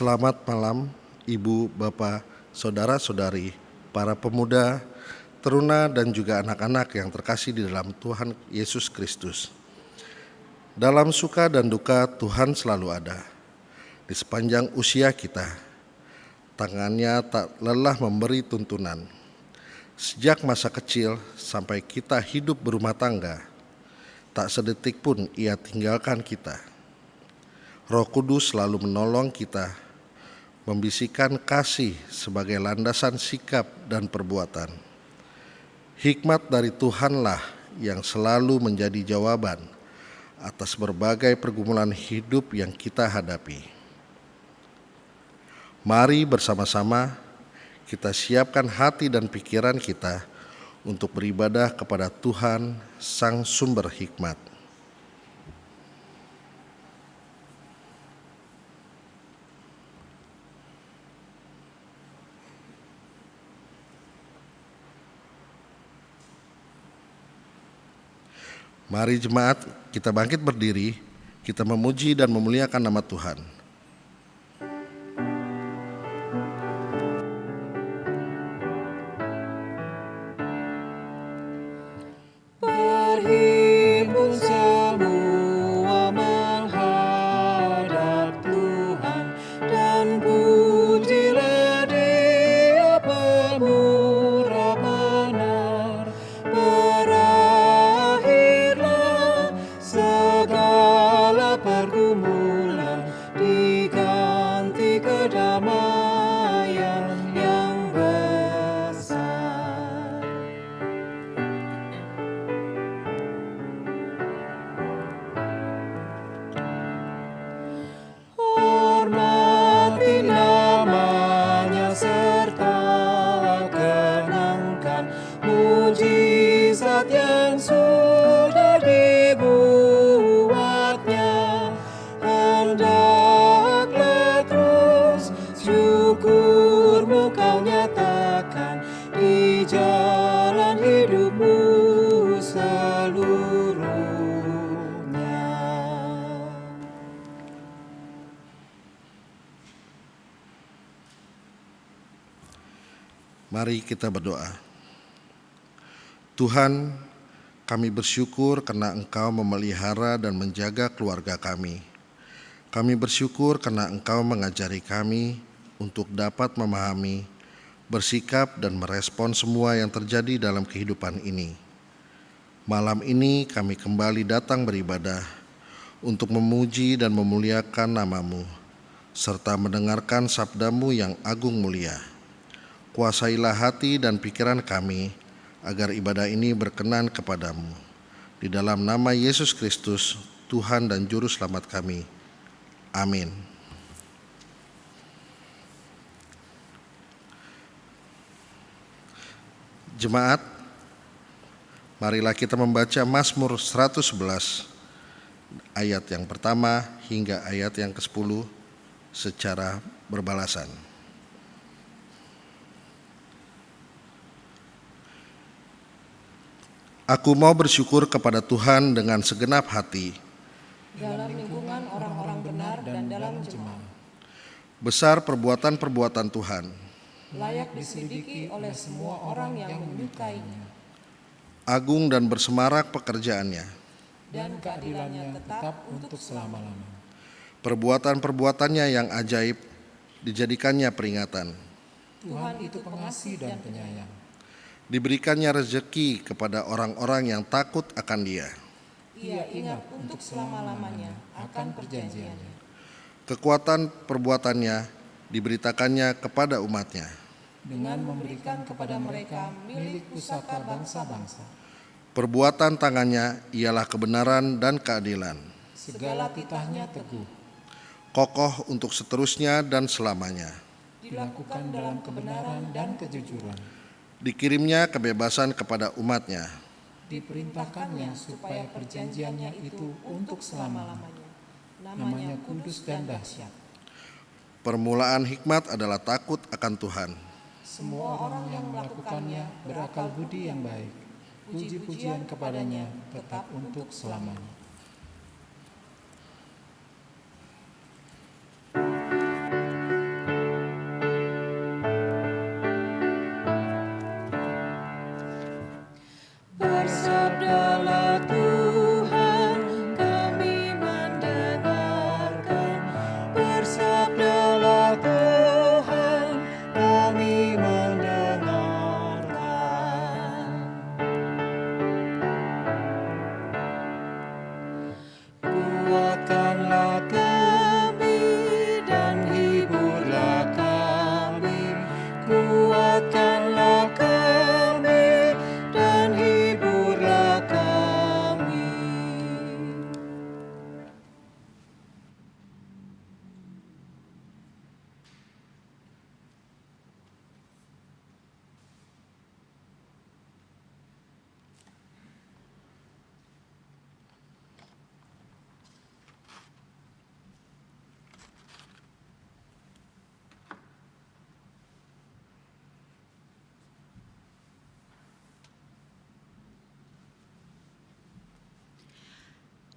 Selamat malam, Ibu, Bapak, Saudara-saudari, para pemuda, teruna, dan juga anak-anak yang terkasih di dalam Tuhan Yesus Kristus. Dalam suka dan duka, Tuhan selalu ada. Di sepanjang usia kita, tangannya tak lelah memberi tuntunan. Sejak masa kecil sampai kita hidup berumah tangga, tak sedetik pun Ia tinggalkan kita. Roh Kudus selalu menolong kita, membisikkan kasih sebagai landasan sikap dan perbuatan. Hikmat dari Tuhanlah yang selalu menjadi jawaban atas berbagai pergumulan hidup yang kita hadapi. Mari bersama-sama kita siapkan hati dan pikiran kita untuk beribadah kepada Tuhan, Sang Sumber Hikmat. Mari jemaat, kita bangkit berdiri, kita memuji dan memuliakan nama Tuhan. Berhimpun semua menghadap Tuhan, dan pujilah Dia pemurah benar. Berakhirlah segala pergumulan, diganti kedamaian yang besar. Hormati namanya serta kenangkan mujizat yang sudah dibuatnya. Hendaklah terus syukurmu kau nyatakan di jalan hidupmu seluruhnya. Mari kita berdoa. Tuhan, kami bersyukur karena Engkau memelihara dan menjaga keluarga kami. Kami bersyukur karena Engkau mengajari kami untuk dapat memahami, bersikap, dan merespon semua yang terjadi dalam kehidupan ini. Malam ini kami kembali datang beribadah untuk memuji dan memuliakan nama-Mu, serta mendengarkan sabda-Mu yang agung mulia. Kuasailah hati dan pikiran kami, agar ibadah ini berkenan kepadamu. Di dalam nama Yesus Kristus, Tuhan dan Juru Selamat kami. Amin. Jemaat, marilah kita membaca Mazmur 111, ayat yang pertama hingga ayat yang ke-10 secara berbalasan. Aku mau bersyukur kepada Tuhan dengan segenap hati. Dalam lingkungan orang-orang benar dan dalam jemaah, Besar perbuatan-perbuatan Tuhan. layak diselidiki oleh semua orang yang menyukainya, Agung dan bersemarak pekerjaannya. dan keadilannya tetap untuk selama-lamanya. Perbuatan-perbuatannya yang ajaib dijadikannya peringatan. Tuhan itu pengasih dan penyayang. Diberikannya rezeki kepada orang-orang yang takut akan Dia. Ia ingat untuk selama-lamanya akan perjanjiannya. Kekuatan perbuatannya diberitakannya kepada umatnya. Dengan memberikan kepada mereka milik pusaka bangsa-bangsa. Perbuatan tangannya ialah kebenaran dan keadilan. Segala titahnya teguh, Kokoh untuk seterusnya dan selamanya. dilakukan dalam kebenaran dan kejujuran. Dikirimnya kebebasan kepada umatnya. Diperintahkannya supaya perjanjiannya itu untuk selama-lamanya. Namanya kudus dan dahsyat. Permulaan hikmat adalah takut akan Tuhan. Semua orang yang melakukannya berakal budi yang baik. Puji-pujian kepadanya tetap untuk selamanya.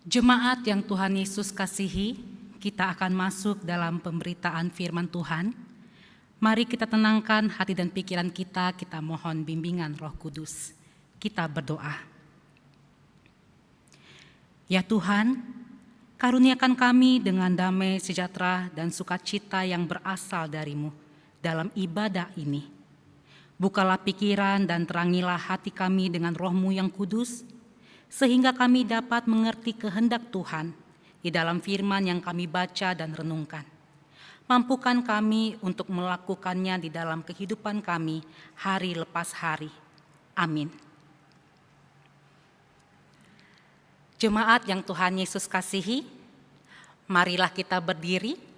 Jemaat yang Tuhan Yesus kasihi, kita akan masuk dalam pemberitaan firman Tuhan. Mari kita tenangkan hati dan pikiran kita mohon bimbingan Roh Kudus. Kita berdoa. Ya Tuhan, karuniakan kami dengan damai sejahtera dan sukacita yang berasal dari-Mu dalam ibadah ini. Bukalah pikiran dan terangilah hati kami dengan Roh-Mu yang kudus, sehingga kami dapat mengerti kehendak Tuhan di dalam firman yang kami baca dan renungkan. Mampukan kami untuk melakukannya di dalam kehidupan kami hari lepas hari. Amin. Jemaat yang Tuhan Yesus kasihi, marilah kita berdiri.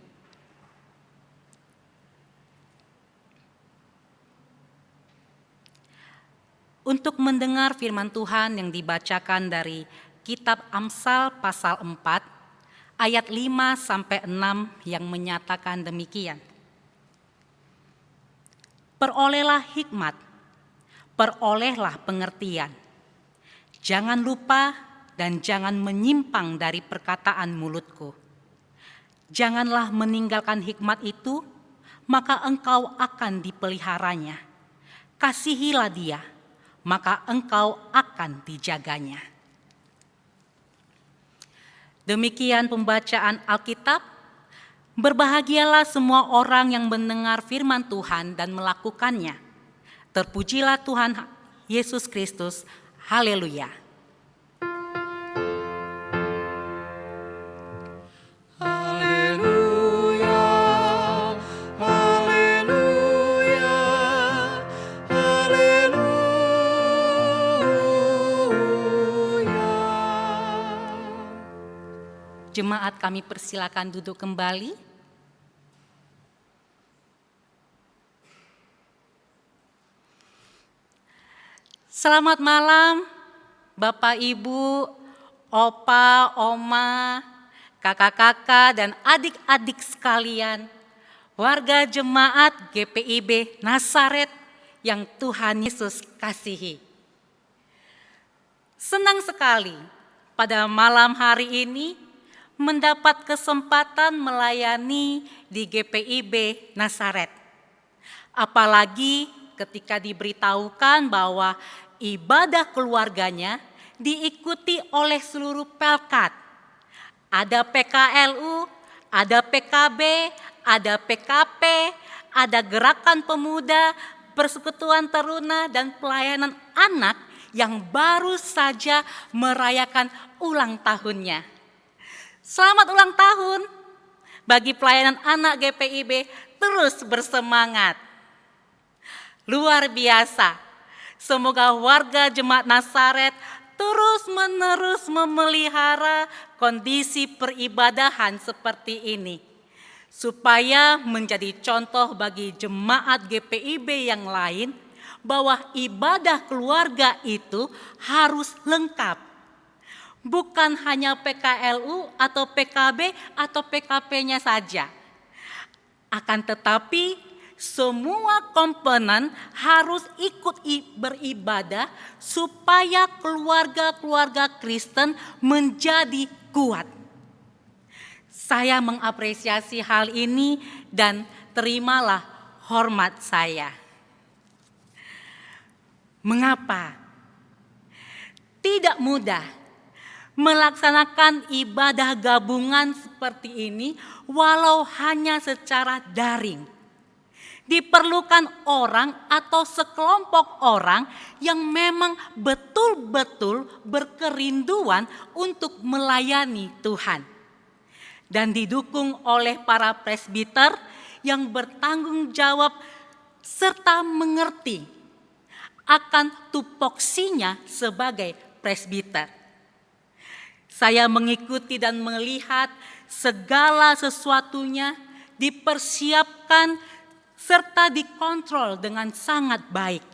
Untuk mendengar firman Tuhan yang dibacakan dari kitab Amsal pasal 4 ayat 5-6 yang menyatakan demikian. Perolehlah hikmat, perolehlah pengertian. Jangan lupa dan jangan menyimpang dari perkataan mulutku. Janganlah meninggalkan hikmat itu, maka engkau akan dipeliharanya. Kasihilah dia, maka engkau akan dijaganya. Demikian pembacaan Alkitab. Berbahagialah semua orang yang mendengar firman Tuhan dan melakukannya. Terpujilah Tuhan Yesus Kristus. Haleluya. Jemaat kami persilakan duduk kembali. Selamat malam Bapak Ibu, Opa, Oma, kakak-kakak dan adik-adik sekalian, warga jemaat GPIB Nazaret yang Tuhan Yesus kasihi. Senang sekali pada malam hari ini mendapat kesempatan melayani di GPIB Nazaret. Apalagi ketika diberitahukan bahwa ibadah keluarganya diikuti oleh seluruh pelkat. Ada PKLU, ada PKB, ada PKP, ada Gerakan Pemuda, Persekutuan Taruna, dan Pelayanan Anak yang baru saja merayakan ulang tahunnya. Selamat ulang tahun bagi pelayanan anak GPIB, terus bersemangat. Luar biasa, semoga warga jemaat Nazaret terus-menerus memelihara kondisi peribadahan seperti ini, supaya menjadi contoh bagi jemaat GPIB yang lain bahwa ibadah keluarga itu harus lengkap. Bukan hanya PKLU atau PKB atau PKP-nya saja. Akan tetapi semua komponen harus ikut beribadah supaya keluarga-keluarga Kristen menjadi kuat. Saya mengapresiasi hal ini dan terimalah hormat saya. Mengapa? Tidak mudah melaksanakan ibadah gabungan seperti ini walau hanya secara daring. Diperlukan orang atau sekelompok orang yang memang betul-betul berkerinduan untuk melayani Tuhan. Dan didukung oleh para presbiter yang bertanggung jawab serta mengerti akan tupoksinya sebagai presbiter. Saya mengikuti dan melihat segala sesuatunya dipersiapkan serta dikontrol dengan sangat baik.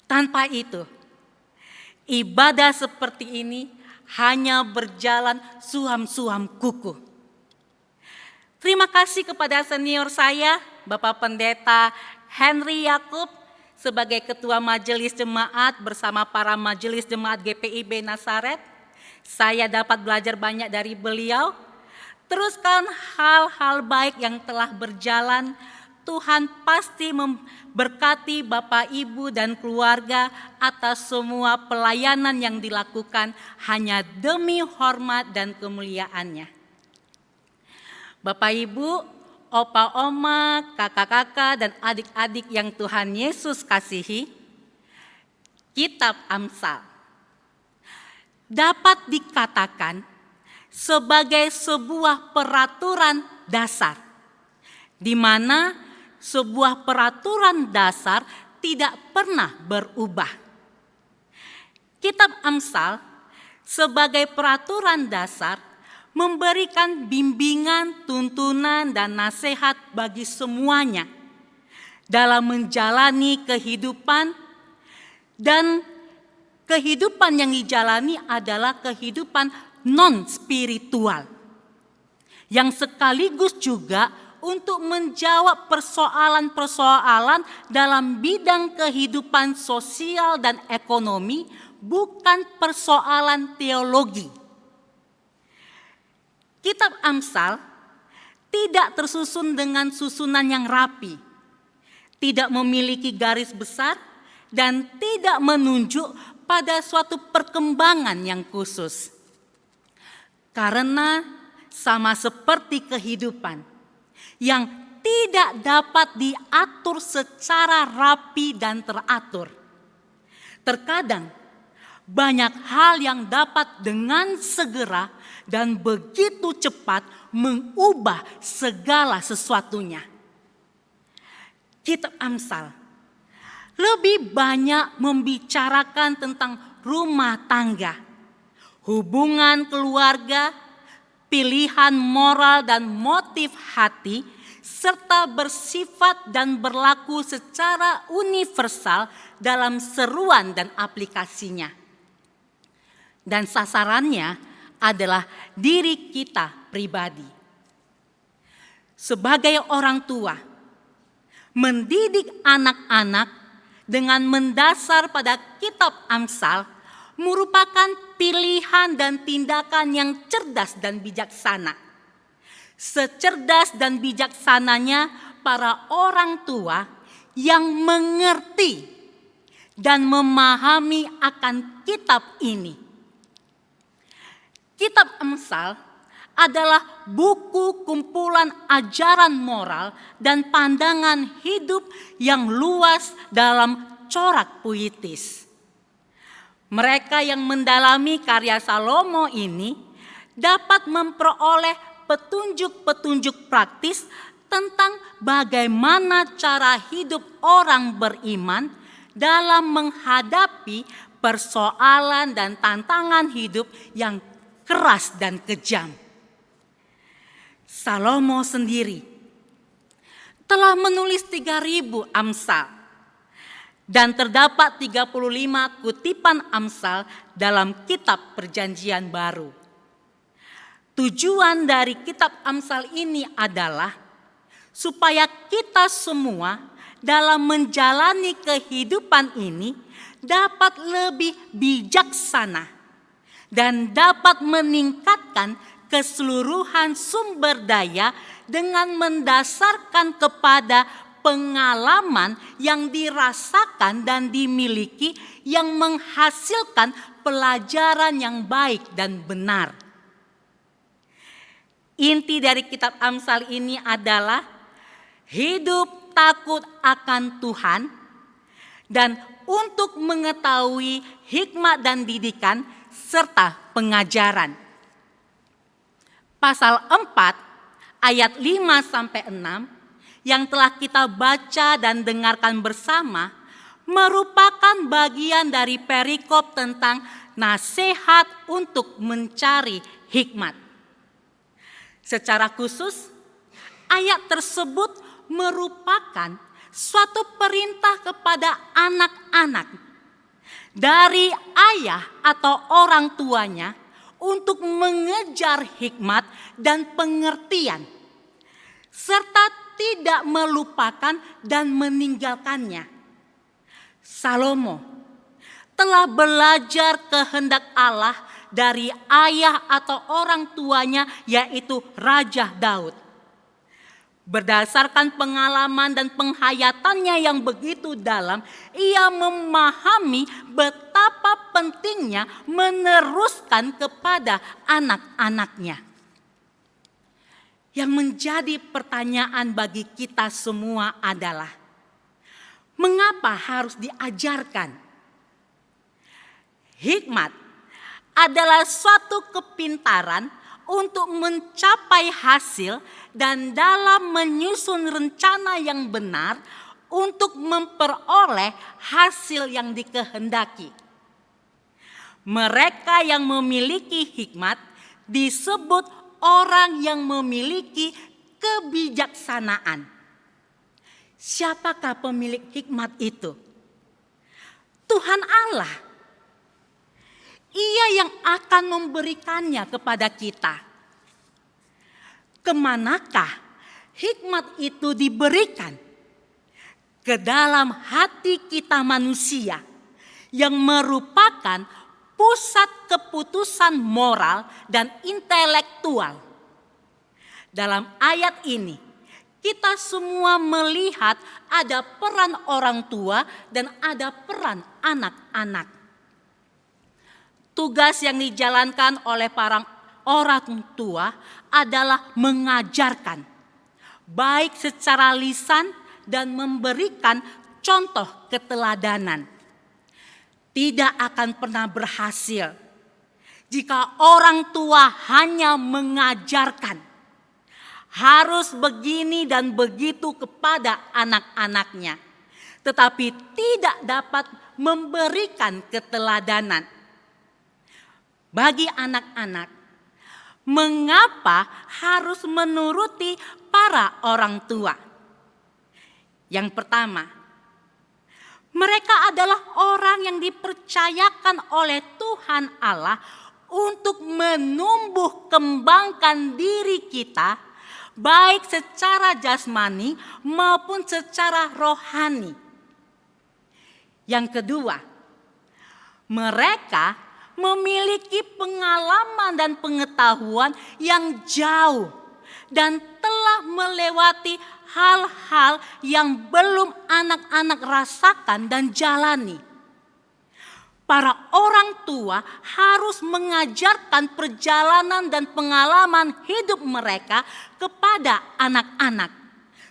Tanpa itu, ibadah seperti ini hanya berjalan suam-suam kuku. Terima kasih kepada senior saya, Bapak Pendeta Henry Yakub, sebagai Ketua Majelis Jemaat bersama para Majelis Jemaat GPIB Nazaret. Saya dapat belajar banyak dari beliau. Teruskan hal-hal baik yang telah berjalan. Tuhan pasti memberkati Bapak, Ibu, dan keluarga atas semua pelayanan yang dilakukan hanya demi hormat dan kemuliaannya. Bapak, Ibu, opa, oma, kakak-kakak, dan adik-adik yang Tuhan Yesus kasihi, Kitab Amsal dapat dikatakan sebagai sebuah peraturan dasar, di mana sebuah peraturan dasar tidak pernah berubah. Kitab Amsal sebagai peraturan dasar memberikan bimbingan, tuntunan, dan nasihat bagi semuanya dalam menjalani kehidupan, dan kehidupan yang dijalani adalah kehidupan non-spiritual yang sekaligus juga untuk menjawab persoalan-persoalan dalam bidang kehidupan sosial dan ekonomi, bukan persoalan teologi. Kitab Amsal tidak tersusun dengan susunan yang rapi, tidak memiliki garis besar, dan tidak menunjuk pada suatu perkembangan yang khusus. Karena sama seperti kehidupan yang tidak dapat diatur secara rapi dan teratur. Terkadang banyak hal yang dapat dengan segera dan begitu cepat mengubah segala sesuatunya. Kitab Amsal lebih banyak membicarakan tentang rumah tangga, hubungan keluarga, pilihan moral dan motif hati, serta bersifat dan berlaku secara universal dalam seruan dan aplikasinya. Dan sasarannya adalah diri kita pribadi. Sebagai orang tua, mendidik anak-anak dengan mendasar pada Kitab Amsal merupakan pilihan dan tindakan yang cerdas dan bijaksana. Secerdas dan bijaksananya para orang tua yang mengerti dan memahami akan kitab ini. Kitab Amsal adalah buku kumpulan ajaran moral dan pandangan hidup yang luas dalam corak puitis. Mereka yang mendalami karya Salomo ini dapat memperoleh petunjuk-petunjuk praktis tentang bagaimana cara hidup orang beriman dalam menghadapi persoalan dan tantangan hidup yang keras dan kejam. Salomo sendiri telah menulis 3.000 Amsal dan terdapat 35 kutipan Amsal dalam kitab Perjanjian Baru. Tujuan dari kitab Amsal ini adalah supaya kita semua dalam menjalani kehidupan ini dapat lebih bijaksana dan dapat meningkatkan keseluruhan sumber daya dengan mendasarkan kepada pengalaman yang dirasakan dan dimiliki yang menghasilkan pelajaran yang baik dan benar. Inti dari kitab Amsal ini adalah hidup takut akan Tuhan dan untuk mengetahui hikmat dan didikan serta pengajaran. Pasal 4 ayat 5-6 yang telah kita baca dan dengarkan bersama merupakan bagian dari perikop tentang nasihat untuk mencari hikmat. Secara khusus, ayat tersebut merupakan suatu perintah kepada anak-anak dari ayah atau orang tuanya untuk mengejar hikmat dan pengertian, serta tidak melupakan dan meninggalkannya. Salomo telah belajar kehendak Allah dari ayah atau orang tuanya, yaitu Raja Daud. Berdasarkan pengalaman dan penghayatannya yang begitu dalam, ia memahami betapa pentingnya meneruskan kepada anak-anaknya. Yang menjadi pertanyaan bagi kita semua adalah, mengapa harus diajarkan? Hikmat adalah suatu kepintaran untuk mencapai hasil dan dalam menyusun rencana yang benar untuk memperoleh hasil yang dikehendaki. Mereka yang memiliki hikmat disebut orang yang memiliki kebijaksanaan. Siapakah pemilik hikmat itu? Tuhan Allah. Ia yang akan memberikannya kepada kita. Kemanakah hikmat itu diberikan? Ke dalam hati kita manusia yang merupakan pusat keputusan moral dan intelektual. Dalam ayat ini, kita semua melihat ada peran orang tua dan ada peran anak-anak. Tugas yang dijalankan oleh para orang tua adalah mengajarkan, baik secara lisan dan memberikan contoh keteladanan. Tidak akan pernah berhasil jika orang tua hanya mengajarkan harus begini dan begitu kepada anak-anaknya, tetapi tidak dapat memberikan keteladanan. Bagi anak-anak, mengapa harus menuruti para orang tua? Yang pertama, mereka adalah orang yang dipercayakan oleh Tuhan Allah untuk menumbuh kembangkan diri kita, baik secara jasmani maupun secara rohani. Yang kedua, mereka memiliki pengalaman dan pengetahuan yang jauh dan telah melewati hal-hal yang belum anak-anak rasakan dan jalani. Para orang tua harus mengajarkan perjalanan dan pengalaman hidup mereka kepada anak-anak,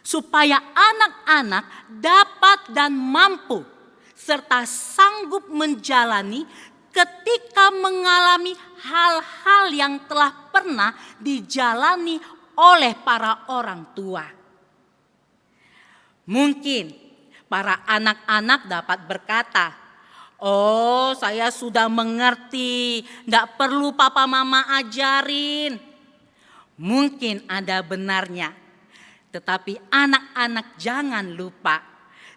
supaya anak-anak dapat dan mampu serta sanggup menjalani ketika mengalami hal-hal yang telah pernah dijalani oleh para orang tua. Mungkin para anak-anak dapat berkata, "Oh, saya sudah mengerti, tidak perlu papa mama ajarin." Mungkin ada benarnya, tetapi anak-anak jangan lupa,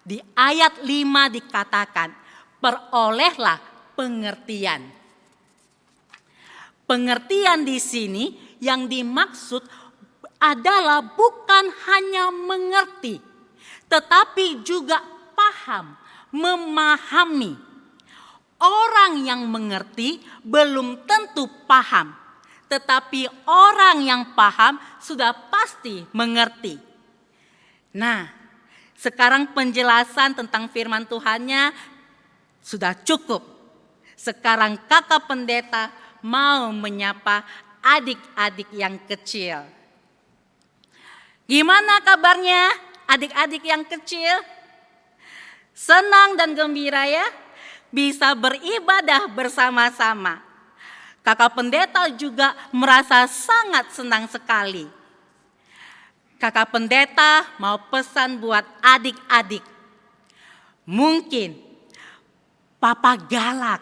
di ayat 5 dikatakan, perolehlah pengertian. Pengertian di sini yang dimaksud adalah bukan hanya mengerti, tetapi juga paham, memahami. Orang yang mengerti belum tentu paham, tetapi orang yang paham sudah pasti mengerti. Nah, sekarang penjelasan tentang firman Tuhannya sudah cukup. Sekarang kakak pendeta mau menyapa adik-adik yang kecil. Gimana kabarnya adik-adik yang kecil? Senang dan gembira ya? Bisa beribadah bersama-sama. Kakak pendeta juga merasa sangat senang sekali. Kakak pendeta mau pesan buat adik-adik. Mungkin papa galak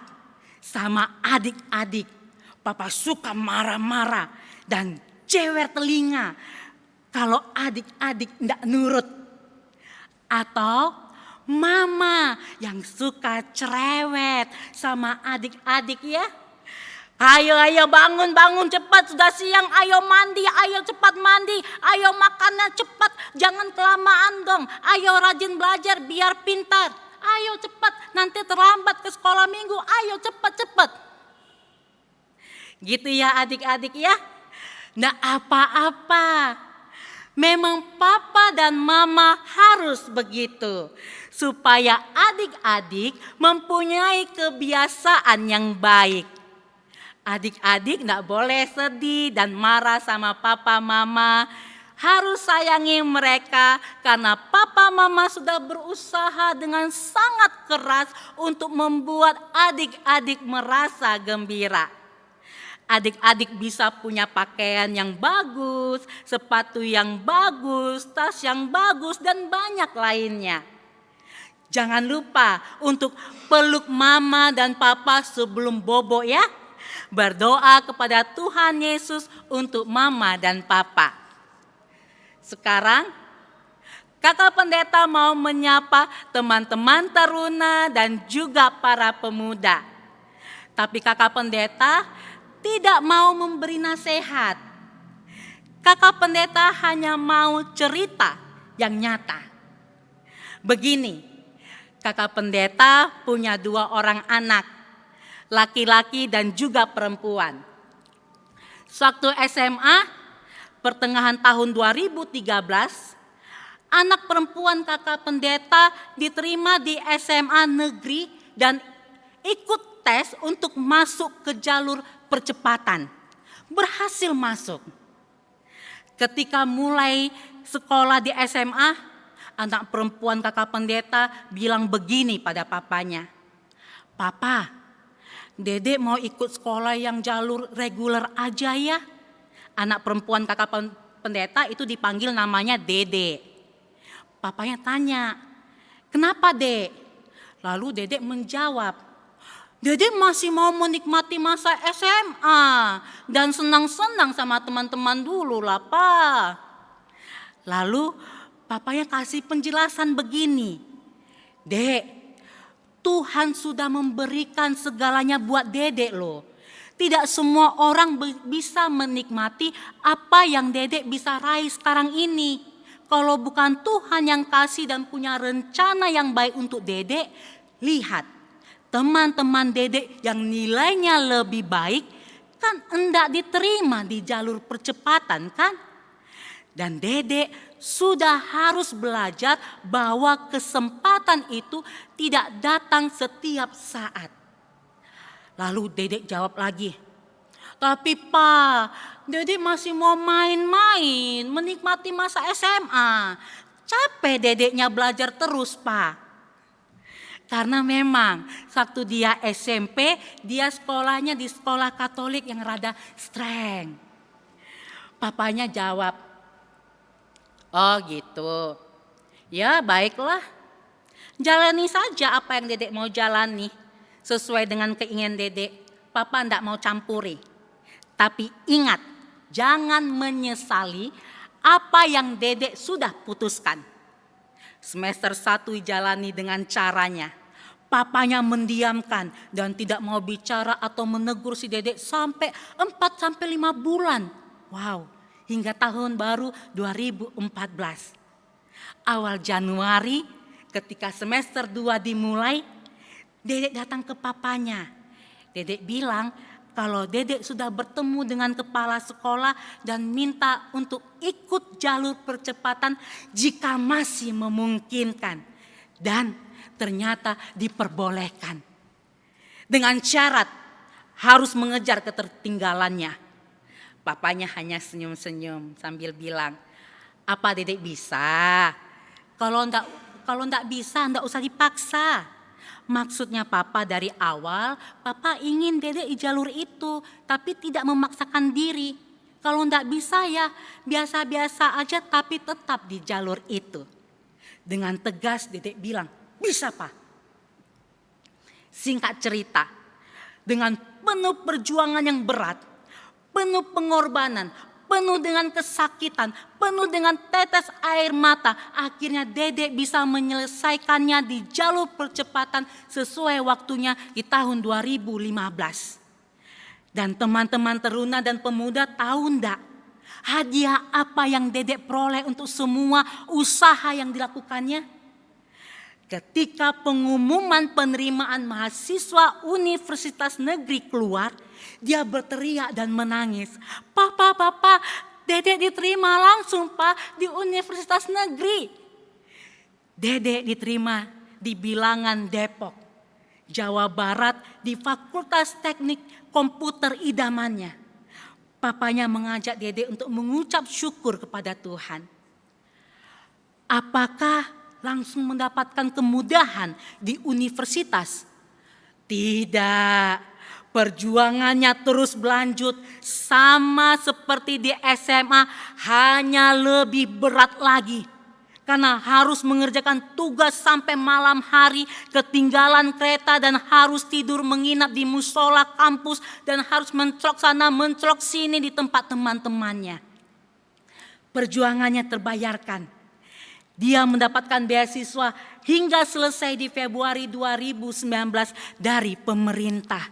sama adik-adik. Papa suka marah-marah dan jewer telinga kalau adik-adik tidak nurut. Atau mama yang suka cerewet sama adik-adik ya. Ayo bangun cepat, sudah siang, ayo mandi, ayo cepat mandi, ayo makannya cepat, jangan kelamaan dong, ayo rajin belajar biar pintar, ayo cepat nanti terlambat ke sekolah minggu, ayo cepat. Gitu ya adik-adik ya. Nggak apa-apa. Memang papa dan mama harus begitu. Supaya adik-adik mempunyai kebiasaan yang baik. Adik-adik nggak boleh sedih dan marah sama papa mama. Harus sayangi mereka karena papa mama sudah berusaha dengan sangat keras untuk membuat adik-adik merasa gembira. Adik-adik bisa punya pakaian yang bagus, sepatu yang bagus, tas yang bagus, dan banyak lainnya. Jangan lupa untuk peluk mama dan papa sebelum bobo ya. Berdoa kepada Tuhan Yesus untuk mama dan papa. Sekarang Kakak Pendeta mau menyapa teman-teman taruna dan juga para pemuda. Tapi Kakak Pendeta tidak mau memberi nasihat. Kakak Pendeta hanya mau cerita yang nyata. Begini, Kakak Pendeta punya 2 orang anak, laki-laki dan juga perempuan. Waktu SMA, pertengahan tahun 2013, anak perempuan Kakak Pendeta diterima di SMA negeri dan ikut tes untuk masuk ke jalur percepatan. Berhasil masuk. Ketika mulai sekolah di SMA, anak perempuan Kakak Pendeta bilang begini pada papanya. Papa, Dedek mau ikut sekolah yang jalur reguler aja ya. Anak perempuan Kakak Pendeta itu dipanggil namanya Dede. Papanya tanya, kenapa Dek? Lalu Dedek menjawab, Dedek masih mau menikmati masa SMA dan senang-senang sama teman-teman dulu lah Pak. Lalu papanya kasih penjelasan begini, Dek, Tuhan sudah memberikan segalanya buat Dedek loh. Tidak semua orang bisa menikmati apa yang Dedek bisa raih sekarang ini. Kalau bukan Tuhan yang kasih dan punya rencana yang baik untuk Dedek, lihat. Teman-teman Dedek yang nilainya lebih baik kan hendak diterima di jalur percepatan kan? Dan Dedek sudah harus belajar bahwa kesempatan itu tidak datang setiap saat. Lalu Dedek jawab lagi, tapi Pak, Dedek masih mau main-main, menikmati masa SMA. Capek Dedeknya belajar terus Pak. Karena memang waktu dia SMP, dia sekolahnya di sekolah Katolik yang rada streng. Papanya jawab, oh gitu, ya baiklah. Jalani saja apa yang Dedek mau jalani. Sesuai dengan keinginan Dedek, Papa enggak mau campuri. Tapi ingat, jangan menyesali apa yang Dedek sudah putuskan. Semester 1 jalani dengan caranya. Papanya mendiamkan dan tidak mau bicara atau menegur si Dedek sampai 4-5 bulan. Wow, hingga tahun baru 2014. Awal Januari ketika semester 2 dimulai, Dedek datang ke papanya. Dedek bilang kalau Dedek sudah bertemu dengan kepala sekolah dan minta untuk ikut jalur percepatan jika masih memungkinkan. Dan ternyata diperbolehkan. Dengan syarat harus mengejar ketertinggalannya. Papanya hanya senyum-senyum sambil bilang, apa Dedek bisa? Kalau enggak bisa enggak usah dipaksa. Maksudnya Papa dari awal, Papa ingin Dedek di jalur itu, tapi tidak memaksakan diri. Kalau enggak bisa ya biasa-biasa aja tapi tetap di jalur itu. Dengan tegas Dedek bilang, bisa Pak. Singkat cerita, dengan penuh perjuangan yang berat, penuh pengorbanan, penuh dengan kesakitan, penuh dengan tetes air mata, akhirnya Dedek bisa menyelesaikannya di jalur percepatan sesuai waktunya di tahun 2015. Dan teman-teman teruna dan pemuda tahu enggak? Hadiah apa yang Dedek peroleh untuk semua usaha yang dilakukannya? Ketika pengumuman penerimaan mahasiswa Universitas Negeri keluar, dia berteriak dan menangis. Papa, Dedek diterima langsung Pak di Universitas Negeri. Dedek diterima di Bilangan Depok, Jawa Barat di Fakultas Teknik Komputer idamannya. Papanya mengajak Dedek untuk mengucap syukur kepada Tuhan. Apakah langsung mendapatkan kemudahan di universitas? Tidak. Perjuangannya terus berlanjut sama seperti di SMA, hanya lebih berat lagi. Karena harus mengerjakan tugas sampai malam hari, ketinggalan kereta dan harus tidur menginap di musola kampus dan harus mencolok sana mencolok sini di tempat teman-temannya. Perjuangannya terbayarkan. Dia mendapatkan beasiswa hingga selesai di Februari 2019 dari pemerintah.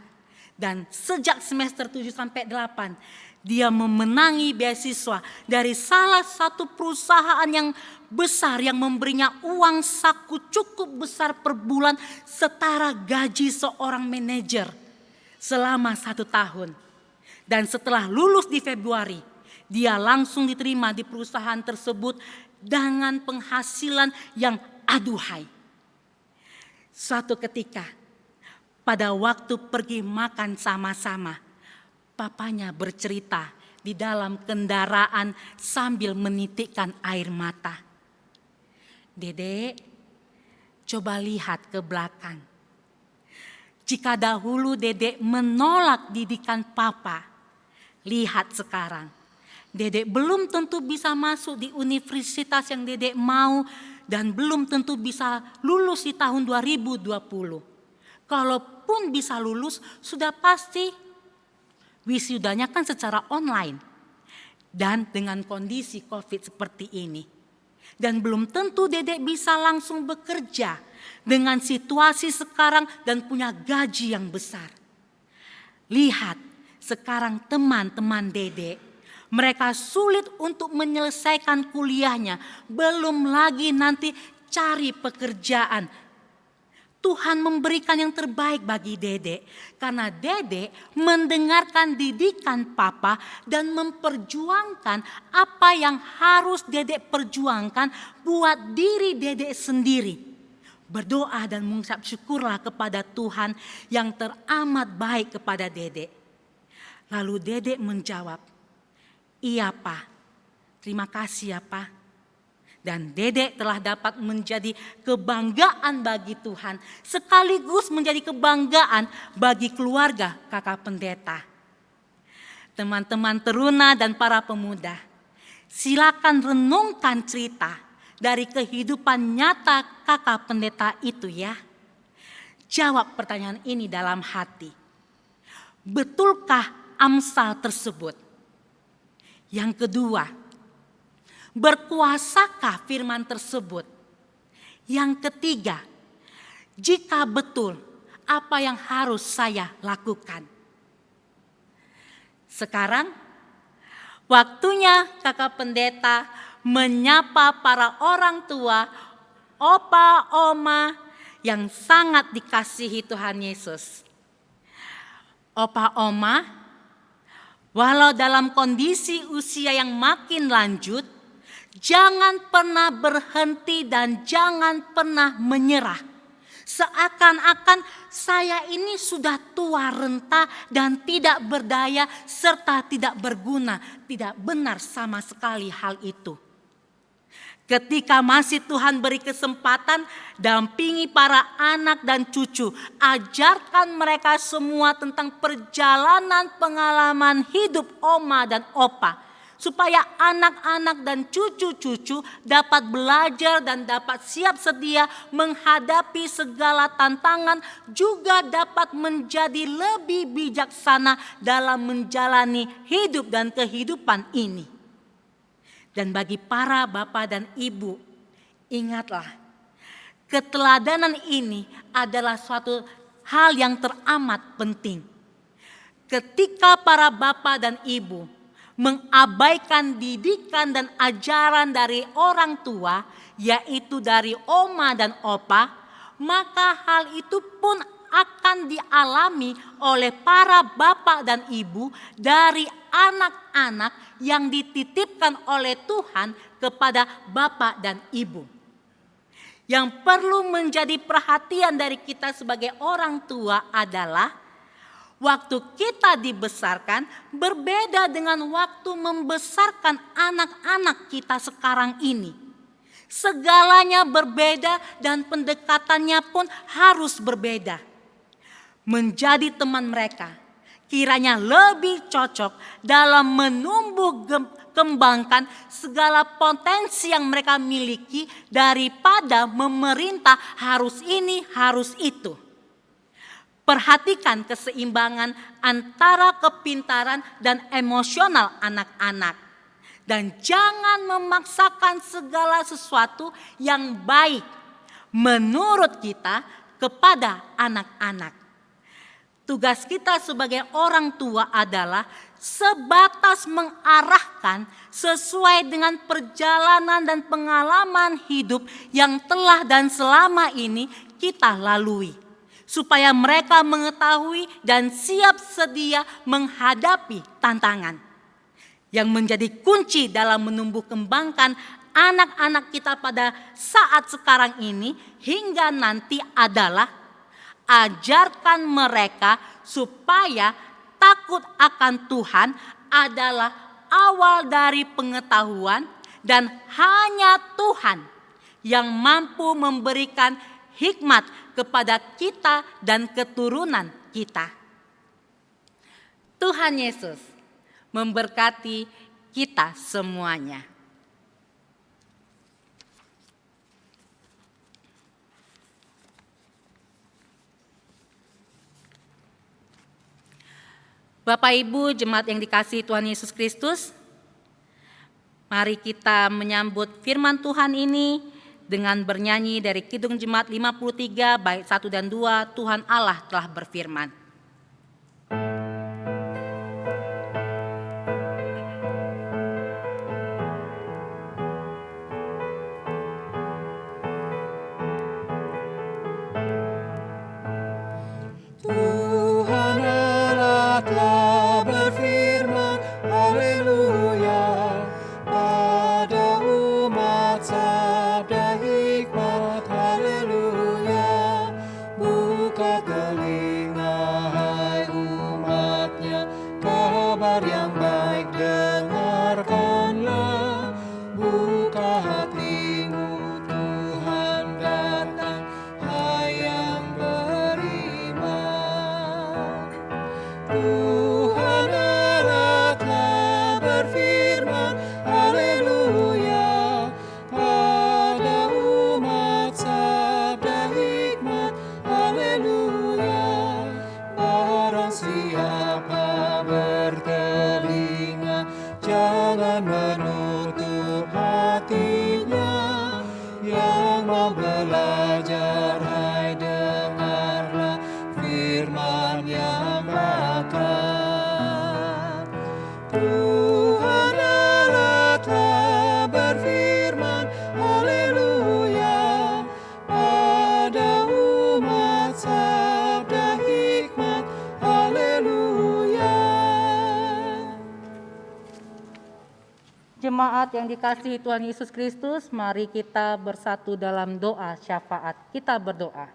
Dan sejak semester 7 sampai 8, dia memenangi beasiswa dari salah satu perusahaan yang besar yang memberinya uang saku cukup besar per bulan setara gaji seorang manajer selama 1 tahun. Dan setelah lulus di Februari, dia langsung diterima di perusahaan tersebut dengan penghasilan yang aduhai. Suatu ketika, pada waktu pergi makan sama-sama, papanya bercerita di dalam kendaraan sambil menitikkan air mata. Dedek, coba lihat ke belakang. Jika dahulu Dedek menolak didikan papa, lihat sekarang. Dedek belum tentu bisa masuk di universitas yang Dedek mau dan belum tentu bisa lulus di tahun 2020. Kalaupun bisa lulus, sudah pasti wisudanya kan secara online. Dan dengan kondisi COVID seperti ini. Dan belum tentu Dedek bisa langsung bekerja dengan situasi sekarang dan punya gaji yang besar. Lihat sekarang teman-teman Dedek, mereka sulit untuk menyelesaikan kuliahnya. Belum lagi nanti cari pekerjaan. Tuhan memberikan yang terbaik bagi Dedek. Karena Dedek mendengarkan didikan papa dan memperjuangkan apa yang harus Dedek perjuangkan buat diri Dedek sendiri. Berdoa dan mengucap syukurlah kepada Tuhan yang teramat baik kepada Dedek. Lalu Dedek menjawab, "Iya Pak, terima kasih ya Pak." Dan Dedek telah dapat menjadi kebanggaan bagi Tuhan, sekaligus menjadi kebanggaan bagi keluarga kakak pendeta. Teman-teman teruna dan para pemuda, silakan renungkan cerita dari kehidupan nyata kakak pendeta itu ya. Jawab pertanyaan ini dalam hati. Betulkah Amsal tersebut? Yang kedua, berkuasakah firman tersebut? Yang ketiga, jika betul, apa yang harus saya lakukan? Sekarang, waktunya kakak pendeta menyapa para orang tua, opa, oma yang sangat dikasihi Tuhan Yesus. Opa, oma, walau dalam kondisi usia yang makin lanjut, jangan pernah berhenti dan jangan pernah menyerah. Seakan-akan saya ini sudah tua renta dan tidak berdaya serta tidak berguna. Tidak benar sama sekali hal itu. Ketika masih Tuhan beri kesempatan, dampingi para anak dan cucu. Ajarkan mereka semua tentang perjalanan pengalaman hidup oma dan opa. Supaya anak-anak dan cucu-cucu dapat belajar dan dapat siap sedia menghadapi segala tantangan, juga dapat menjadi lebih bijaksana dalam menjalani hidup dan kehidupan ini. Dan bagi para bapak dan ibu, ingatlah, keteladanan ini adalah suatu hal yang teramat penting. Ketika para bapak dan ibu mengabaikan didikan dan ajaran dari orang tua, yaitu dari oma dan opa, maka hal itu pun akan dialami oleh para bapak dan ibu dari anak-anak yang dititipkan oleh Tuhan kepada bapak dan ibu. Yang perlu menjadi perhatian dari kita sebagai orang tua adalah waktu kita dibesarkan berbeda dengan waktu membesarkan anak-anak kita sekarang ini. Segalanya berbeda dan pendekatannya pun harus berbeda. Menjadi teman mereka kiranya lebih cocok dalam menumbuh kembangkan segala potensi yang mereka miliki daripada memerintah harus ini, harus itu. Perhatikan keseimbangan antara kepintaran dan emosional anak-anak. Dan jangan memaksakan segala sesuatu yang baik menurut kita kepada anak-anak. Tugas kita sebagai orang tua adalah sebatas mengarahkan sesuai dengan perjalanan dan pengalaman hidup yang telah dan selama ini kita lalui. Supaya mereka mengetahui dan siap sedia menghadapi tantangan. Yang menjadi kunci dalam menumbuh kembangkan anak-anak kita pada saat sekarang ini hingga nanti adalah ajarkan mereka supaya takut akan Tuhan adalah awal dari pengetahuan dan hanya Tuhan yang mampu memberikan hikmat kepada kita dan keturunan kita. Tuhan Yesus memberkati kita semuanya. Bapak Ibu jemaat yang dikasihi Tuhan Yesus Kristus, mari kita menyambut firman Tuhan ini dengan bernyanyi dari Kidung Jemaat 53 bait 1 dan 2, Tuhan Allah telah berfirman. Jemaat yang dikasihi Tuhan Yesus Kristus, mari kita bersatu dalam doa syafaat. Kita berdoa.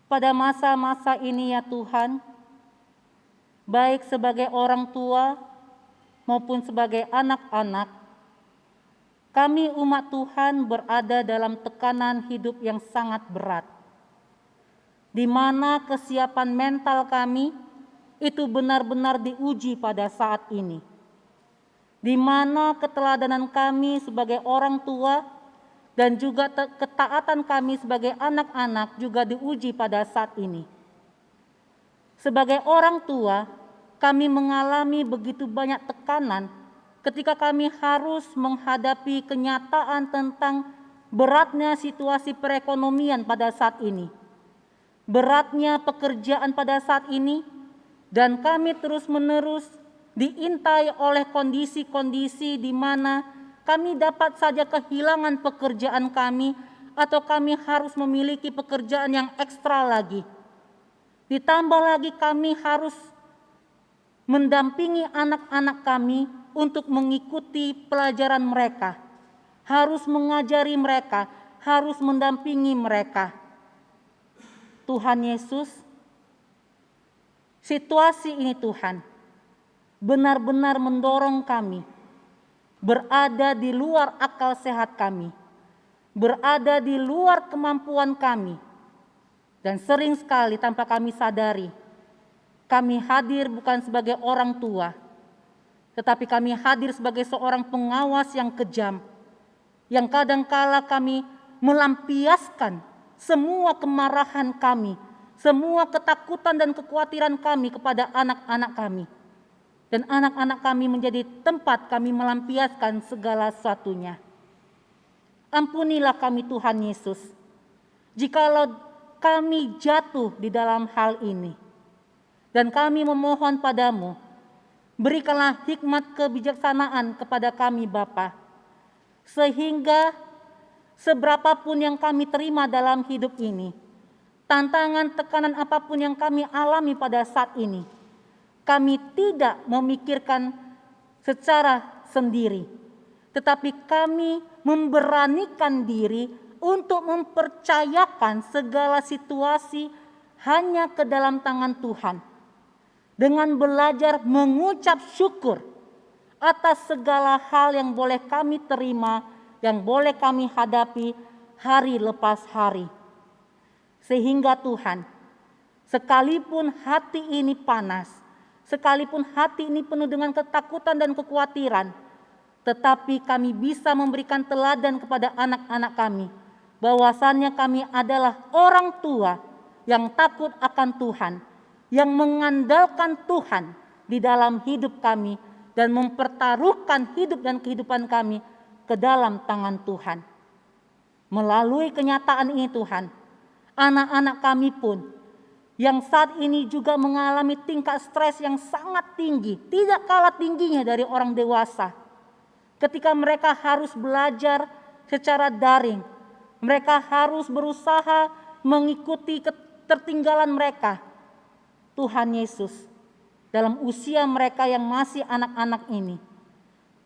Pada masa-masa ini ya Tuhan, baik sebagai orang tua maupun sebagai anak-anak, kami umat Tuhan berada dalam tekanan hidup yang sangat berat, di mana kesiapan mental kami itu benar-benar diuji pada saat ini. Di mana keteladanan kami sebagai orang tua dan juga ketaatan kami sebagai anak-anak juga diuji pada saat ini. Sebagai orang tua, kami mengalami begitu banyak tekanan ketika kami harus menghadapi kenyataan tentang beratnya situasi perekonomian pada saat ini, beratnya pekerjaan pada saat ini, dan kami terus-menerus diintai oleh kondisi-kondisi di mana kami dapat saja kehilangan pekerjaan kami atau kami harus memiliki pekerjaan yang ekstra lagi. Ditambah lagi kami harus mendampingi anak-anak kami untuk mengikuti pelajaran mereka, harus mengajari mereka, harus mendampingi mereka. Tuhan Yesus, situasi ini Tuhan benar-benar mendorong kami berada di luar akal sehat kami, berada di luar kemampuan kami, dan sering sekali tanpa kami sadari, kami hadir bukan sebagai orang tua, tetapi kami hadir sebagai seorang pengawas yang kejam, yang kadangkala kami melampiaskan semua kemarahan kami, semua ketakutan dan kekhawatiran kami kepada anak-anak kami. Dan anak-anak kami menjadi tempat kami melampiaskan segala sesuatunya. Ampunilah kami Tuhan Yesus, jikalau kami jatuh di dalam hal ini. Dan kami memohon padamu, berikanlah hikmat kebijaksanaan kepada kami Bapa, sehingga seberapapun yang kami terima dalam hidup ini, tantangan tekanan apapun yang kami alami pada saat ini, kami tidak memikirkan secara sendiri, tetapi kami memberanikan diri untuk mempercayakan segala situasi hanya ke dalam tangan Tuhan. Dengan belajar mengucap syukur atas segala hal yang boleh kami terima, yang boleh kami hadapi hari lepas hari. Sehingga Tuhan, sekalipun hati ini panas, sekalipun hati ini penuh dengan ketakutan dan kekhawatiran, tetapi kami bisa memberikan teladan kepada anak-anak kami, bahwasannya kami adalah orang tua yang takut akan Tuhan, yang mengandalkan Tuhan di dalam hidup kami, dan mempertaruhkan hidup dan kehidupan kami ke dalam tangan Tuhan. Melalui kenyataan ini Tuhan, anak-anak kami pun yang saat ini juga mengalami tingkat stres yang sangat tinggi, tidak kalah tingginya dari orang dewasa. Ketika mereka harus belajar secara daring, mereka harus berusaha mengikuti ketertinggalan mereka. Tuhan Yesus, dalam usia mereka yang masih anak-anak ini,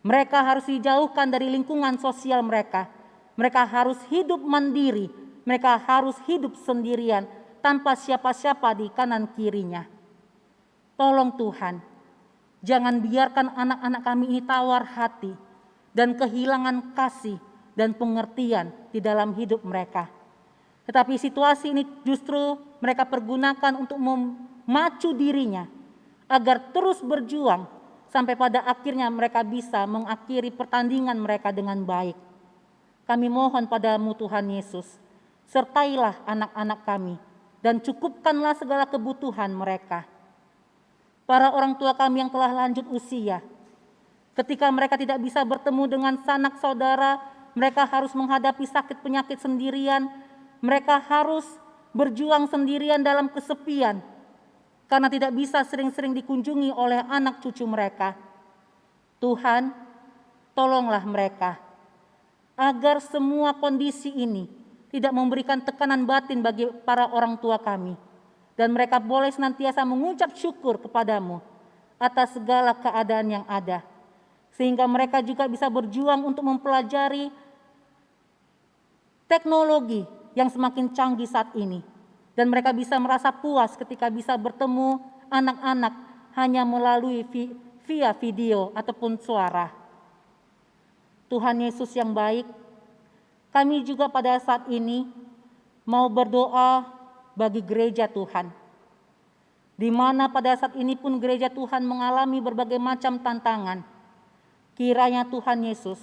mereka harus dijauhkan dari lingkungan sosial mereka. Mereka harus hidup mandiri, mereka harus hidup sendirian, tanpa siapa-siapa di kanan kirinya. Tolong Tuhan, jangan biarkan anak-anak kami ini tawar hati dan kehilangan kasih dan pengertian di dalam hidup mereka. Tetapi situasi ini justru mereka pergunakan untuk memacu dirinya agar terus berjuang sampai pada akhirnya mereka bisa mengakhiri pertandingan mereka dengan baik. Kami mohon padamu Tuhan Yesus, sertailah anak-anak kami dan cukupkanlah segala kebutuhan mereka. Para orang tua kami yang telah lanjut usia, ketika mereka tidak bisa bertemu dengan sanak saudara, mereka harus menghadapi sakit penyakit sendirian, mereka harus berjuang sendirian dalam kesepian, karena tidak bisa sering-sering dikunjungi oleh anak cucu mereka. Tuhan, tolonglah mereka, agar semua kondisi ini tidak memberikan tekanan batin bagi para orang tua kami. Dan mereka boleh senantiasa mengucap syukur kepadamu atas segala keadaan yang ada. Sehingga mereka juga bisa berjuang untuk mempelajari teknologi yang semakin canggih saat ini. Dan mereka bisa merasa puas ketika bisa bertemu anak-anak hanya melalui via video ataupun suara. Tuhan Yesus yang baik, kami juga pada saat ini mau berdoa bagi gereja Tuhan, di mana pada saat ini pun gereja Tuhan mengalami berbagai macam tantangan. Kiranya Tuhan Yesus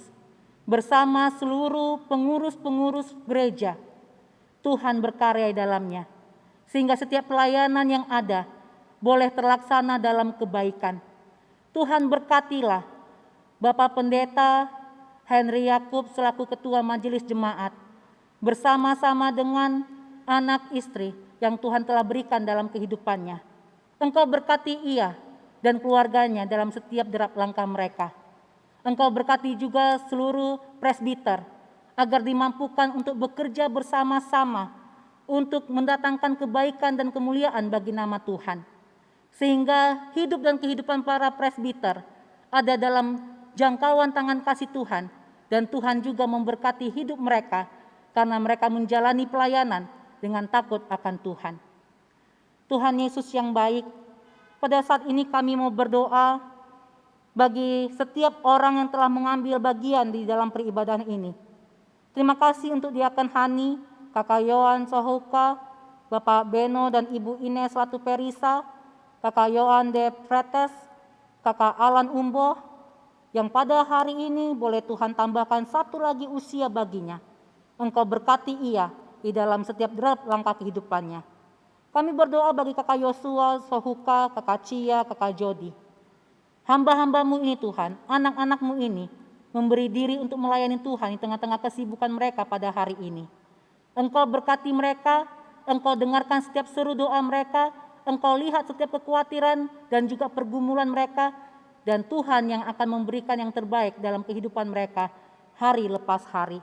bersama seluruh pengurus-pengurus gereja, Tuhan berkarya di dalamnya, sehingga setiap pelayanan yang ada boleh terlaksana dalam kebaikan. Tuhan berkatilah Bapak Pendeta Henry Yakub selaku Ketua Majelis Jemaat, bersama-sama dengan anak istri yang Tuhan telah berikan dalam kehidupannya. Engkau berkati ia dan keluarganya dalam setiap derap langkah mereka. Engkau berkati juga seluruh presbiter, agar dimampukan untuk bekerja bersama-sama untuk mendatangkan kebaikan dan kemuliaan bagi nama Tuhan. Sehingga hidup dan kehidupan para presbiter ada dalam jangkauan tangan kasih Tuhan, dan Tuhan juga memberkati hidup mereka karena mereka menjalani pelayanan dengan takut akan Tuhan. Tuhan Yesus yang baik, pada saat ini kami mau berdoa bagi setiap orang yang telah mengambil bagian di dalam peribadahan ini. Terima kasih untuk Diaken Hani, Kakak Yohan Sohuka, Bapak Beno dan Ibu Ines Latu Perisa, Kakak Yohan De Fretes, Kakak Alan Umbo, yang pada hari ini boleh Tuhan tambahkan satu lagi usia baginya. Engkau berkati ia di dalam setiap derap langkah kehidupannya. Kami berdoa bagi Kakak Yosua Sohuka, Kakak Cia, Kakak Jody. Hamba-hambamu ini Tuhan, anak-anakmu ini memberi diri untuk melayani Tuhan di tengah-tengah kesibukan mereka pada hari ini. Engkau berkati mereka, Engkau dengarkan setiap seru doa mereka, Engkau lihat setiap kekhawatiran dan juga pergumulan mereka, dan Tuhan yang akan memberikan yang terbaik dalam kehidupan mereka hari lepas hari.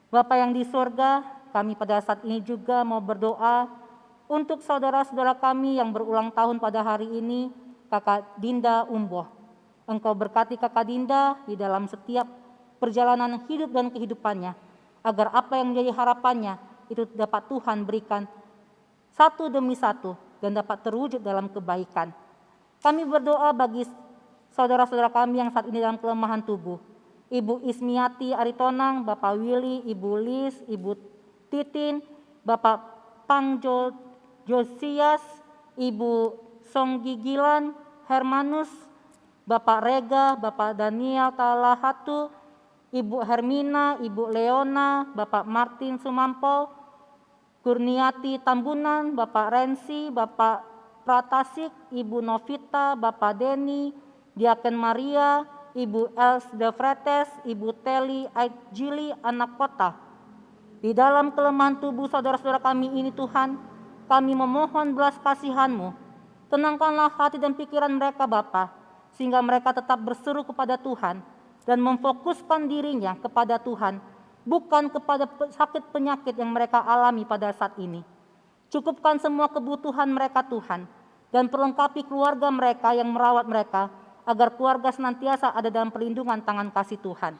Bapa yang di surga, kami pada saat ini juga mau berdoa untuk saudara-saudara kami yang berulang tahun pada hari ini, Kakak Dinda Umboh. Engkau berkati Kakak Dinda di dalam setiap perjalanan hidup dan kehidupannya, agar apa yang menjadi harapannya itu dapat Tuhan berikan satu demi satu dan dapat terwujud dalam kebaikan. Kami berdoa bagi saudara-saudara kami yang saat ini dalam kelemahan tubuh. Ibu Ismiati Aritonang, Bapak Willy, Ibu Lis, Ibu Titin, Bapak Pangjo Josias, Ibu Songgigilan Hermanus, Bapak Rega, Bapak Daniel Talahatu, Ibu Hermina, Ibu Leona, Bapak Martin Sumampo, Kurniati Tambunan, Bapak Rensi, Bapak Pratasik, Ibu Novita, Bapak Deni, Diaken Maria, Ibu Els De Fretes, Ibu Teli Aijili, anak kota. Di dalam kelemahan tubuh saudara-saudara kami ini Tuhan, kami memohon belas kasihan-Mu. Tenangkanlah hati dan pikiran mereka Bapa, sehingga mereka tetap berseru kepada Tuhan dan memfokuskan dirinya kepada Tuhan, bukan kepada sakit penyakit yang mereka alami pada saat ini. Cukupkan semua kebutuhan mereka Tuhan, dan perlengkapi keluarga mereka yang merawat mereka, agar keluarga senantiasa ada dalam perlindungan tangan kasih Tuhan.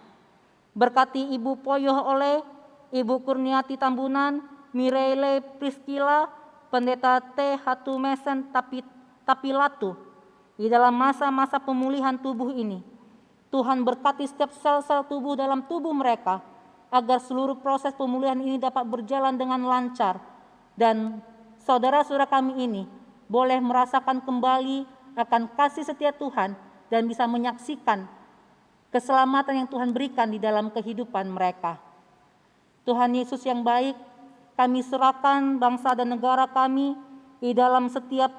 Berkati Ibu Poyoh Oleh, Ibu Kurniati Tambunan, Mireille Priscilla, Pendeta T. Hatu Mesen Tapilatu, di dalam masa-masa pemulihan tubuh ini. Tuhan berkati setiap sel-sel tubuh dalam tubuh mereka, agar seluruh proses pemulihan ini dapat berjalan dengan lancar, dan saudara-saudara kami ini boleh merasakan kembali akan kasih setia Tuhan dan bisa menyaksikan keselamatan yang Tuhan berikan di dalam kehidupan mereka. Tuhan Yesus yang baik, kami serahkan bangsa dan negara kami di dalam setiap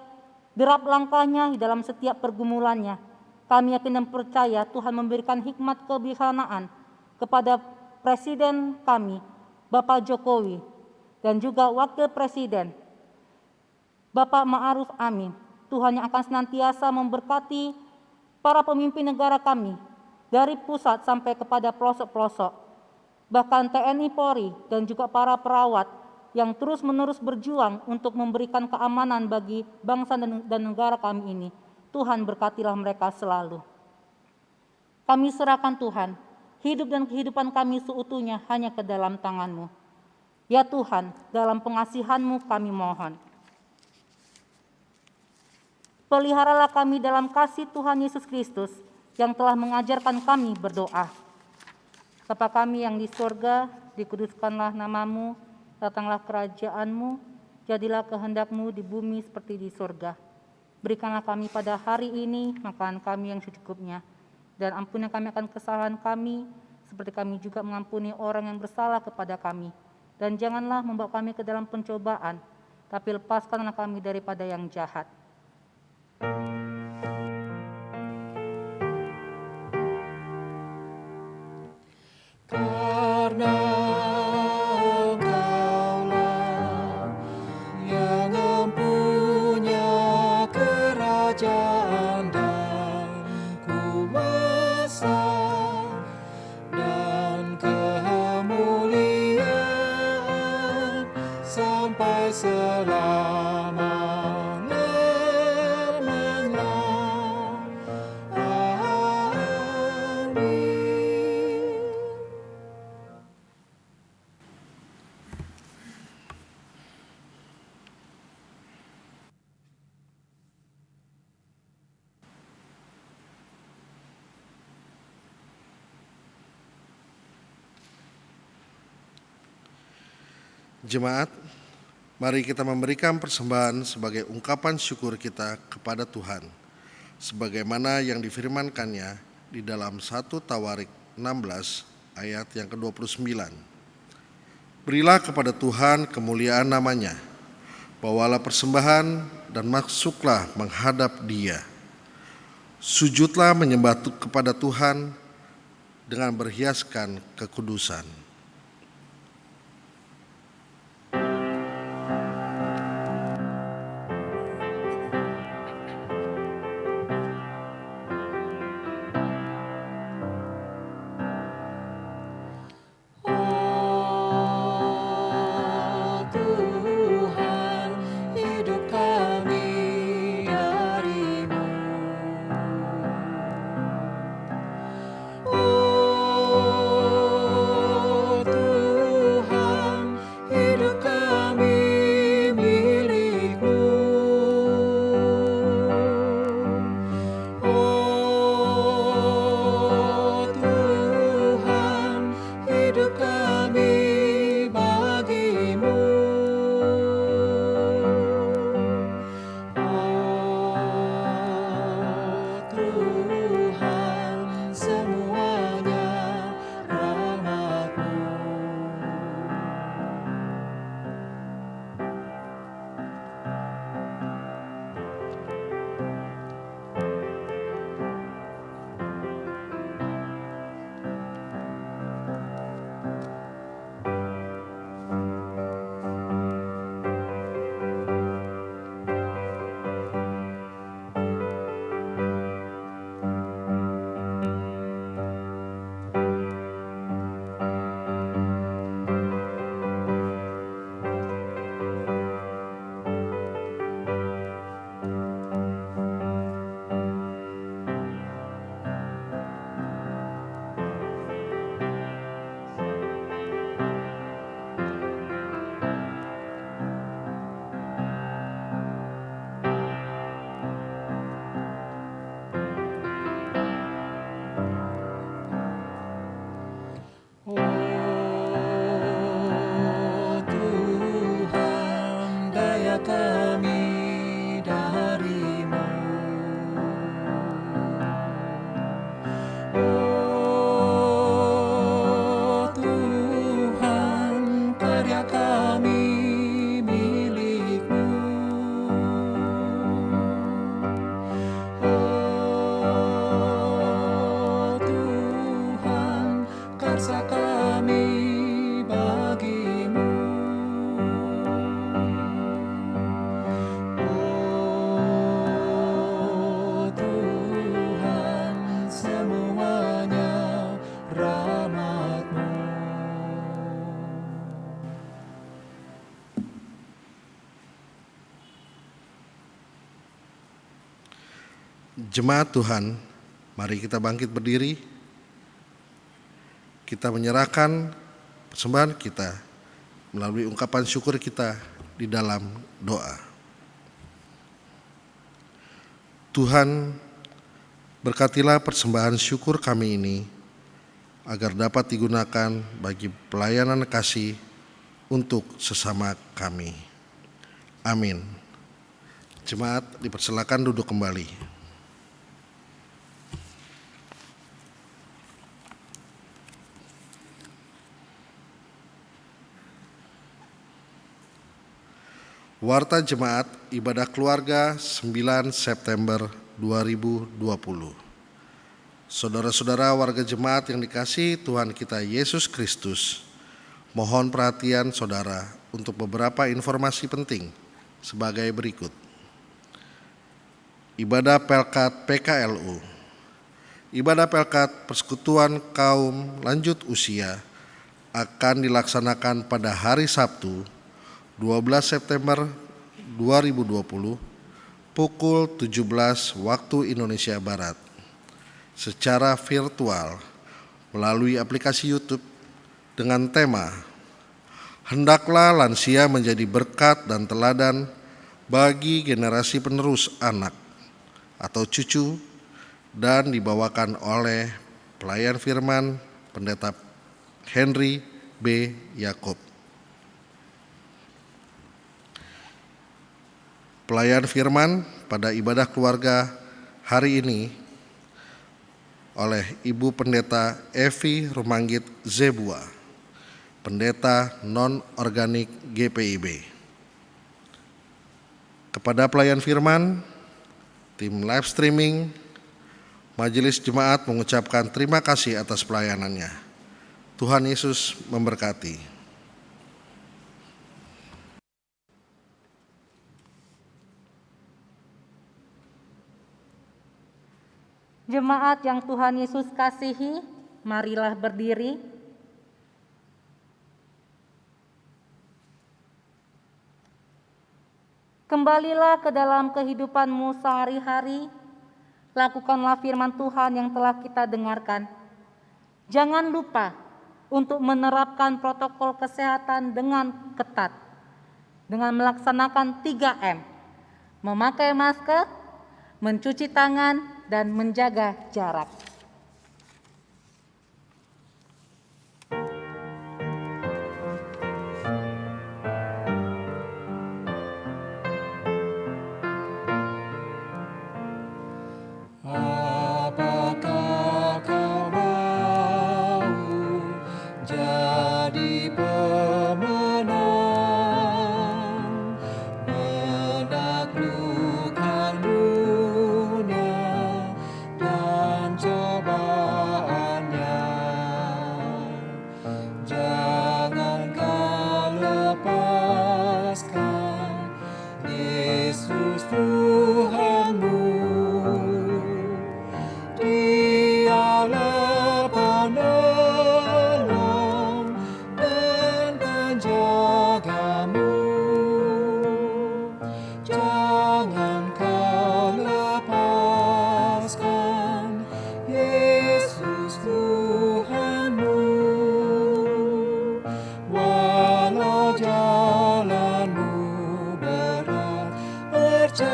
derap langkahnya, di dalam setiap pergumulannya. Kami yakin dan percaya Tuhan memberikan hikmat kebijaksanaan kepada Presiden kami, Bapak Jokowi, dan juga Wakil Presiden, Bapak Ma'ruf Amin. Tuhan yang akan senantiasa memberkati para pemimpin negara kami, dari pusat sampai kepada pelosok-pelosok, bahkan TNI Polri dan juga para perawat yang terus-menerus berjuang untuk memberikan keamanan bagi bangsa dan negara kami ini. Tuhan berkatilah mereka selalu. Kami serahkan Tuhan, hidup dan kehidupan kami seutuhnya hanya ke dalam tangan-Mu. Ya Tuhan, dalam pengasihan-Mu kami mohon. Peliharalah kami dalam kasih Tuhan Yesus Kristus yang telah mengajarkan kami berdoa. Bapa kami yang di surga, dikuduskanlah nama-Mu, datanglah kerajaan-Mu, jadilah kehendak-Mu di bumi seperti di surga. Berikanlah kami pada hari ini makan kami yang secukupnya, dan ampuni kami akan kesalahan kami, seperti kami juga mengampuni orang yang bersalah kepada kami. Dan janganlah membawa kami ke dalam pencobaan, tapi lepaskanlah kami daripada yang jahat. Karena Engkaulah yang mempunyai kerajaan dan kuasa dan kemuliaan Jemaat, mari kita memberikan persembahan sebagai ungkapan syukur kita kepada Tuhan, sebagaimana yang difirmankannya di dalam 1 Tawarik 16 ayat yang ke-29. Berilah kepada Tuhan kemuliaan namanya, bawalah persembahan dan masuklah menghadap Dia. Sujudlah menyembah kepada Tuhan dengan berhiaskan kekudusan. Jemaat Tuhan, mari kita bangkit berdiri. Kita menyerahkan persembahan kita melalui ungkapan syukur kita di dalam doa. Tuhan, berkatilah persembahan syukur kami ini agar dapat digunakan bagi pelayanan kasih untuk sesama kami. Amin. Jemaat dipersilakan duduk kembali. Warta Jemaat Ibadah Keluarga 9 September 2020. Saudara-saudara warga jemaat yang dikasihi Tuhan kita Yesus Kristus, mohon perhatian saudara untuk beberapa informasi penting sebagai berikut. Ibadah Pelkat PKLU. Ibadah Pelkat Persekutuan Kaum Lanjut Usia akan dilaksanakan pada hari Sabtu 12 September 2020 pukul 17 waktu Indonesia Barat secara virtual melalui aplikasi YouTube dengan tema Hendaklah lansia menjadi berkat dan teladan bagi generasi penerus anak atau cucu, dan dibawakan oleh pelayan firman Pendeta Henry B. Yakob. Pelayan firman pada ibadah keluarga hari ini oleh Ibu Pendeta Evi Rumanggit Zebua, Pendeta Non-Organik GPIB. Kepada pelayan firman, tim live streaming, Majelis Jemaat mengucapkan terima kasih atas pelayanannya. Tuhan Yesus memberkati. Jemaat yang Tuhan Yesus kasihi, marilah berdiri. Kembalilah ke dalam kehidupanmu sehari-hari, lakukanlah firman Tuhan yang telah kita dengarkan. Jangan lupa untuk menerapkan protokol kesehatan dengan ketat, dengan melaksanakan 3M, memakai masker, mencuci tangan, dan menjaga jarak. Apakah kau mau jadi pemenang, menaklukkan dunia dan cobaannya? Jangan kau lepaskan Yesus Tuhanmu. Dialah penolong dan penjagamu. Jangan kau lepaskan Yesus Tuhanmu. Walau jalanmu berat, percayalah.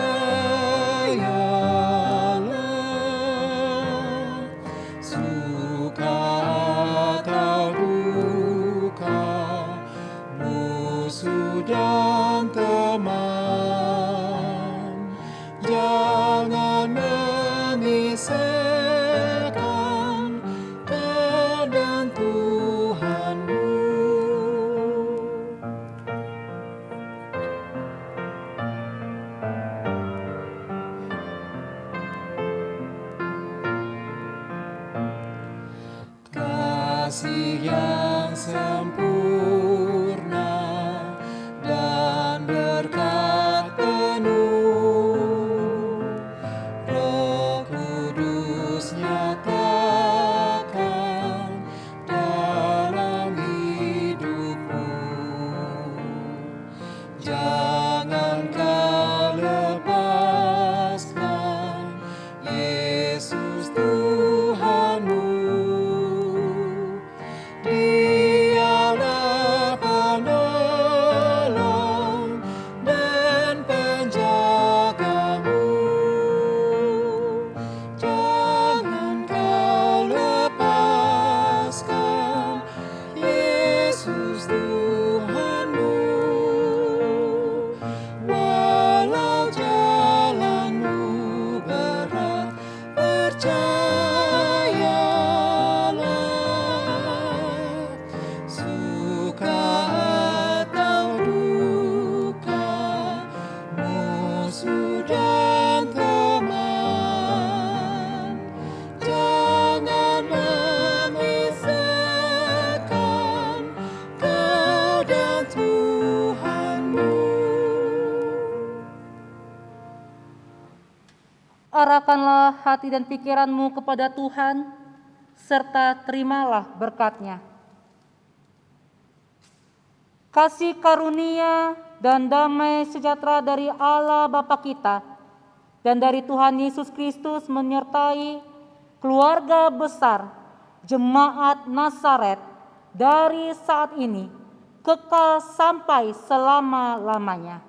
Suka atau duka, musuh dan teman, jangan memisahkan kau dan Tuhanmu. Kasih yang sempurna dan berkat penuh, Roh Kudus nyatakan dalam hidupmu. Jangan kau lepaskan Yesus Tuhanmu. Dialah penolong dan penjagamu. Jangan kau lepaskan Yesus Tuhanmu. Walau jalanmu berat, percayalah. Suka atau duka, musuh dan teman, jangan memisahkan kau dan Tuhanmu. Arahkanlah hati dan pikiranmu kepada Tuhan, serta terimalah berkat-Nya. Kasih karunia dan damai sejahtera dari Allah Bapa kita dan dari Tuhan Yesus Kristus menyertai keluarga besar Jemaat Nazaret dari saat ini kekal sampai selama-lamanya.